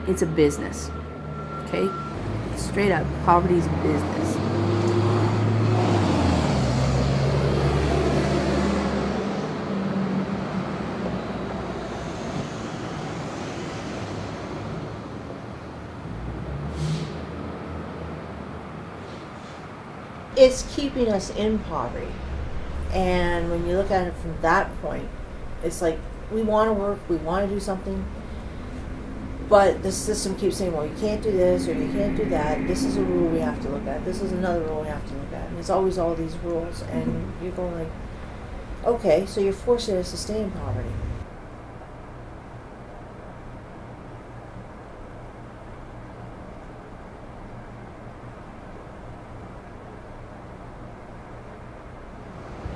It's a business, okay? Straight up, poverty is a business. It's keeping us in poverty. And when you look at it from that point, it's like we want to work, we want to do something, but the system keeps saying, well, you can't do this or you can't do that. This is a rule we have to look at. This is another rule we have to look at. And it's always all these rules. And you're going like, okay, so you're forcing us to stay in poverty.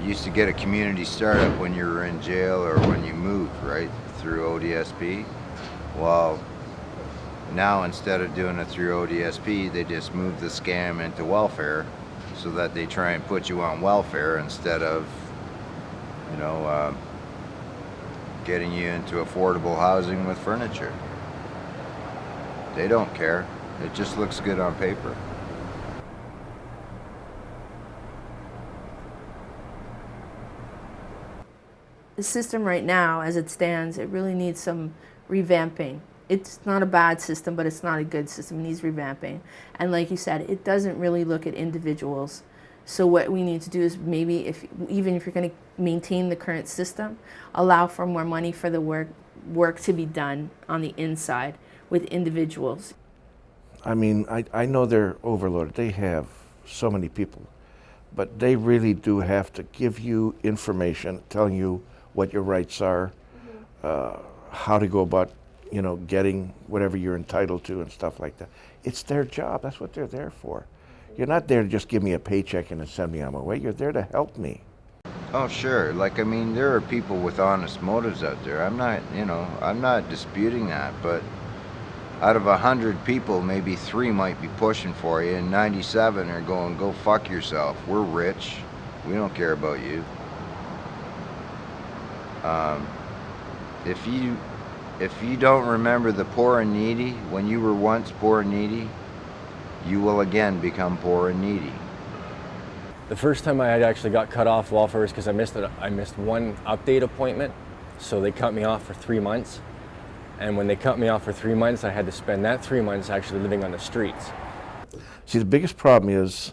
You used to get a community startup when you were in jail or when you moved, right, through ODSP. Well, now instead of doing it through ODSP, they just move the scam into welfare so that they try and put you on welfare instead of, you know, getting you into affordable housing with furniture. They don't care. It just looks good on paper. The system right now, as it stands, it really needs some revamping. It's not a bad system, but it's not a good system. It needs revamping. And like you said, it doesn't really look at individuals. So what we need to do is maybe, even if you're going to maintain the current system, allow for more money for the work to be done on the inside with individuals. I mean, I know they're overloaded. They have so many people. But they really do have to give you information, telling you what your rights are, how to go about, you know, getting whatever you're entitled to and stuff like that. It's their job. That's what they're there for. You're not there to just give me a paycheck and then send me on my way. You're there to help me. Oh, sure. Like, I mean, there are people with honest motives out there. I'm not, you know, I'm not disputing that, but out of 100 people, maybe 3 might be pushing for you, and 97 are going, go fuck yourself. We're rich. We don't care about you. If you don't remember the poor and needy, when you were once poor and needy, you will again become poor and needy. The first time I had actually got cut off welfare was because I missed one update appointment, so they cut me off for 3 months. And when they cut me off for 3 months, I had to spend that 3 months actually living on the streets. See, the biggest problem is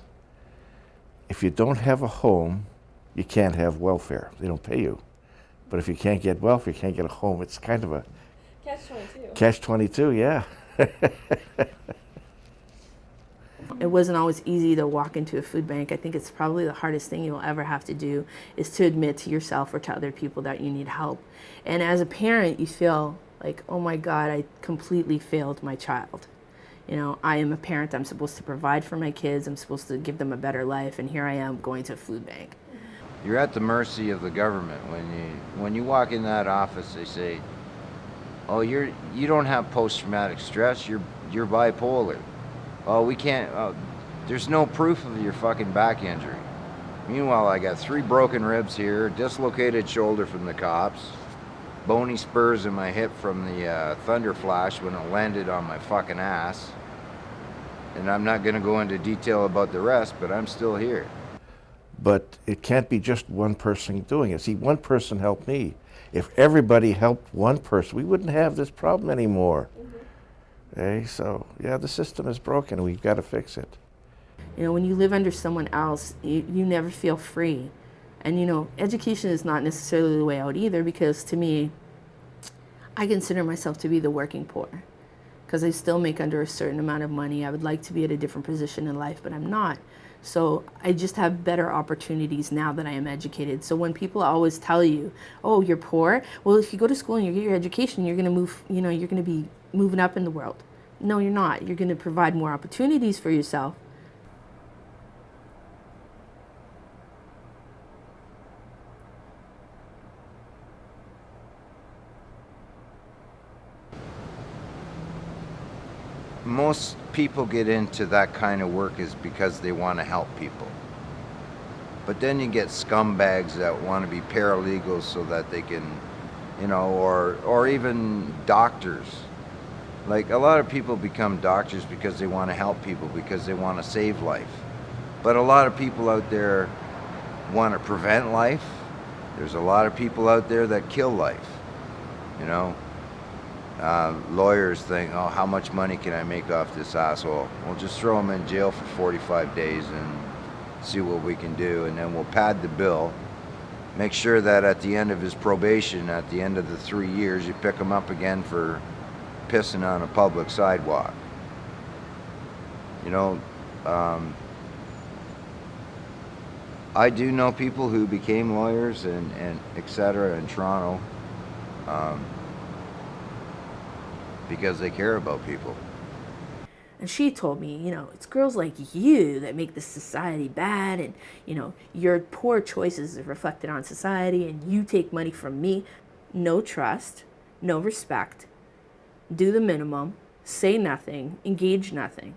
if you don't have a home, you can't have welfare. They don't pay you. But if you can't get welfare, you can't get a home. It's kind of a Catch-22. Catch-22, yeah. It wasn't always easy to walk into a food bank. I think it's probably the hardest thing you'll ever have to do is to admit to yourself or to other people that you need help. And as a parent, you feel like, oh my God, I completely failed my child. You know, I am a parent. I'm supposed to provide for my kids. I'm supposed to give them a better life. And here I am going to a food bank. You're at the mercy of the government. When you walk in that office, they say, oh, you don't have post-traumatic stress, you're bipolar. Oh, we can't, there's no proof of your fucking back injury. Meanwhile, I got 3 broken ribs here, dislocated shoulder from the cops, bony spurs in my hip from the thunder flash when it landed on my fucking ass. And I'm not gonna go into detail about the rest, but I'm still here. But it can't be just one person doing it. See, one person helped me. If everybody helped one person, we wouldn't have this problem anymore. Okay, so yeah, the system is broken. We've got to fix it. You know, when you live under someone else, you never feel free. And you know, education is not necessarily the way out either, because to me, I consider myself to be the working poor. Because I still make under a certain amount of money. I would like to be at a different position in life, but I'm not. So I just have better opportunities now that I am educated. So when people always tell you, oh, you're poor, well, if you go to school and you get your education, you're going to move, you know, you're going to be moving up in the world. No, you're not. You're going to provide more opportunities for yourself. Most people get into that kind of work is because they want to help people. But then you get scumbags that want to be paralegals so that they can, you know, or even doctors Like, a lot of people become doctors because they want to help people, because they want to save life. But a lot of people out there want to prevent life. There's a lot of people out there that kill life. You know, lawyers think, oh, how much money can I make off this asshole? We'll just throw him in jail for 45 days and see what we can do, and then we'll pad the bill. Make sure that at the end of his probation, at the end of the 3 years, you pick him up again for pissing on a public sidewalk. You know, I do know people who became lawyers and et cetera in Toronto because they care about people. And she told me, you know, it's girls like you that make this society bad, and, you know, your poor choices are reflected on society, and you take money from me. No trust, no respect, do the minimum, say nothing, engage nothing.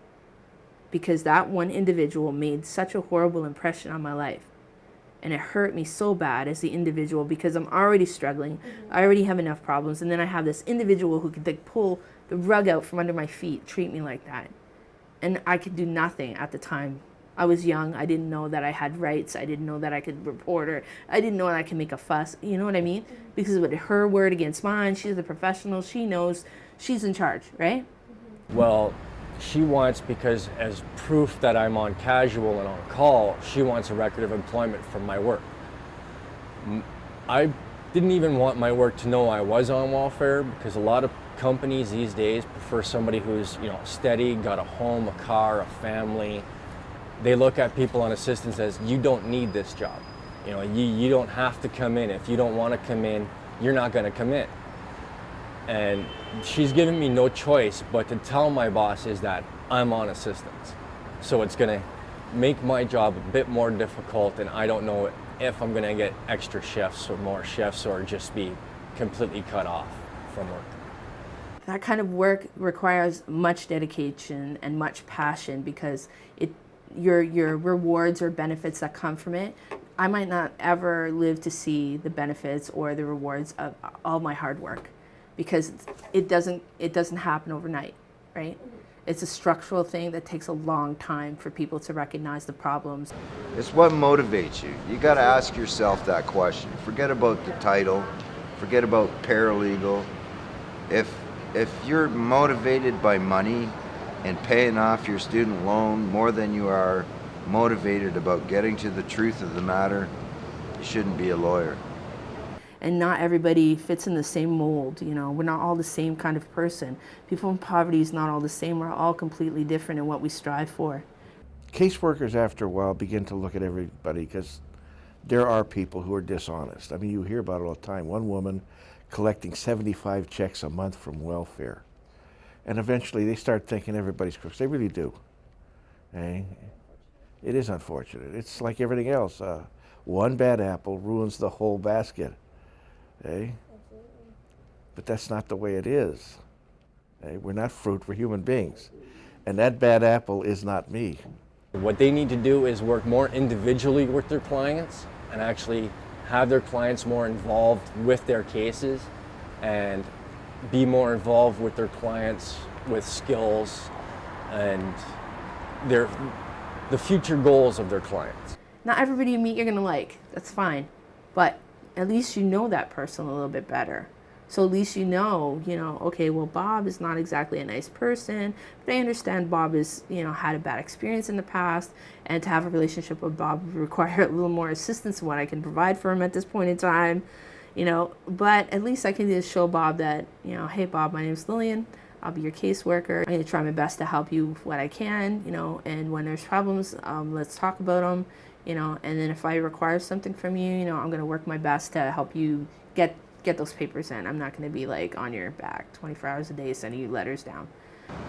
Because that one individual made such a horrible impression on my life. And it hurt me so bad as the individual, because I'm already struggling. I already have enough problems. And then I have this individual who could, like, pull the rug out from under my feet, treat me like that. And I could do nothing at the time. I was young. I didn't know that I had rights. I didn't know that I could report her. I didn't know that I could make a fuss. You know what I mean? Because with her word against mine, she's a professional. She knows she's in charge, right? Well, she wants, because as proof that I'm on casual and on call, she wants a record of employment from my work. I didn't even want my work to know I was on welfare, because a lot of companies these days prefer somebody who's, you know, steady, got a home, a car, a family. They look at people on assistance as, you don't need this job. You know, you don't have to come in. If you don't want to come in, you're not going to come in. And she's given me no choice but to tell my bosses that I'm on assistance. So it's going to make my job a bit more difficult, and I don't know if I'm going to get extra shifts or more shifts, or just be completely cut off from work. That kind of work requires much dedication and much passion, because your rewards or benefits that come from it, I might not ever live to see the benefits or the rewards of all my hard work, because it doesn't happen overnight, right? It's a structural thing that takes a long time for people to recognize the problems. It's what motivates you. You got to ask yourself that question. Forget about the title. Forget about paralegal. If you're motivated by money and paying off your student loan more than you are motivated about getting to the truth of the matter, you shouldn't be a lawyer. And not everybody fits in the same mold, you know. We're not all the same kind of person. People in poverty is not all the same. We're all completely different in what we strive for. Caseworkers, after a while, begin to look at everybody, because there are people who are dishonest. I mean, you hear about it all the time. One woman collecting 75 checks a month from welfare. And eventually they start thinking everybody's crooks. They really do. Eh? It is unfortunate. It's like everything else. One bad apple ruins the whole basket. Eh? But that's not the way it is. Eh? We're not fruit, we're human beings. And that bad apple is not me. What they need to do is work more individually with their clients, and actually have their clients more involved with their cases, and be more involved with their clients with skills and the future goals of their clients. Not everybody you meet you're gonna like, that's fine. But at least you know that person a little bit better. So at least you know, okay, well, Bob is not exactly a nice person, but I understand Bob is, had a bad experience in the past, and to have a relationship with Bob would require a little more assistance than what I can provide for him at this point in time, but at least I can just show Bob that, hey, Bob, my name's Lillian. I'll be your caseworker. I'm going to try my best to help you with what I can, and when there's problems, let's talk about them, and then if I require something from you, I'm going to work my best to help you get those papers in. I'm not going to be like on your back 24 hours a day sending you letters down.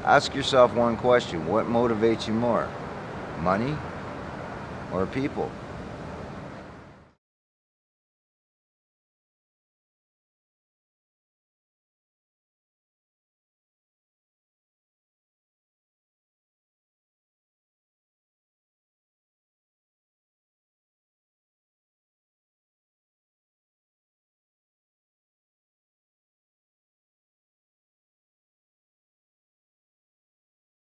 Ask yourself one question: what motivates you more, money or people?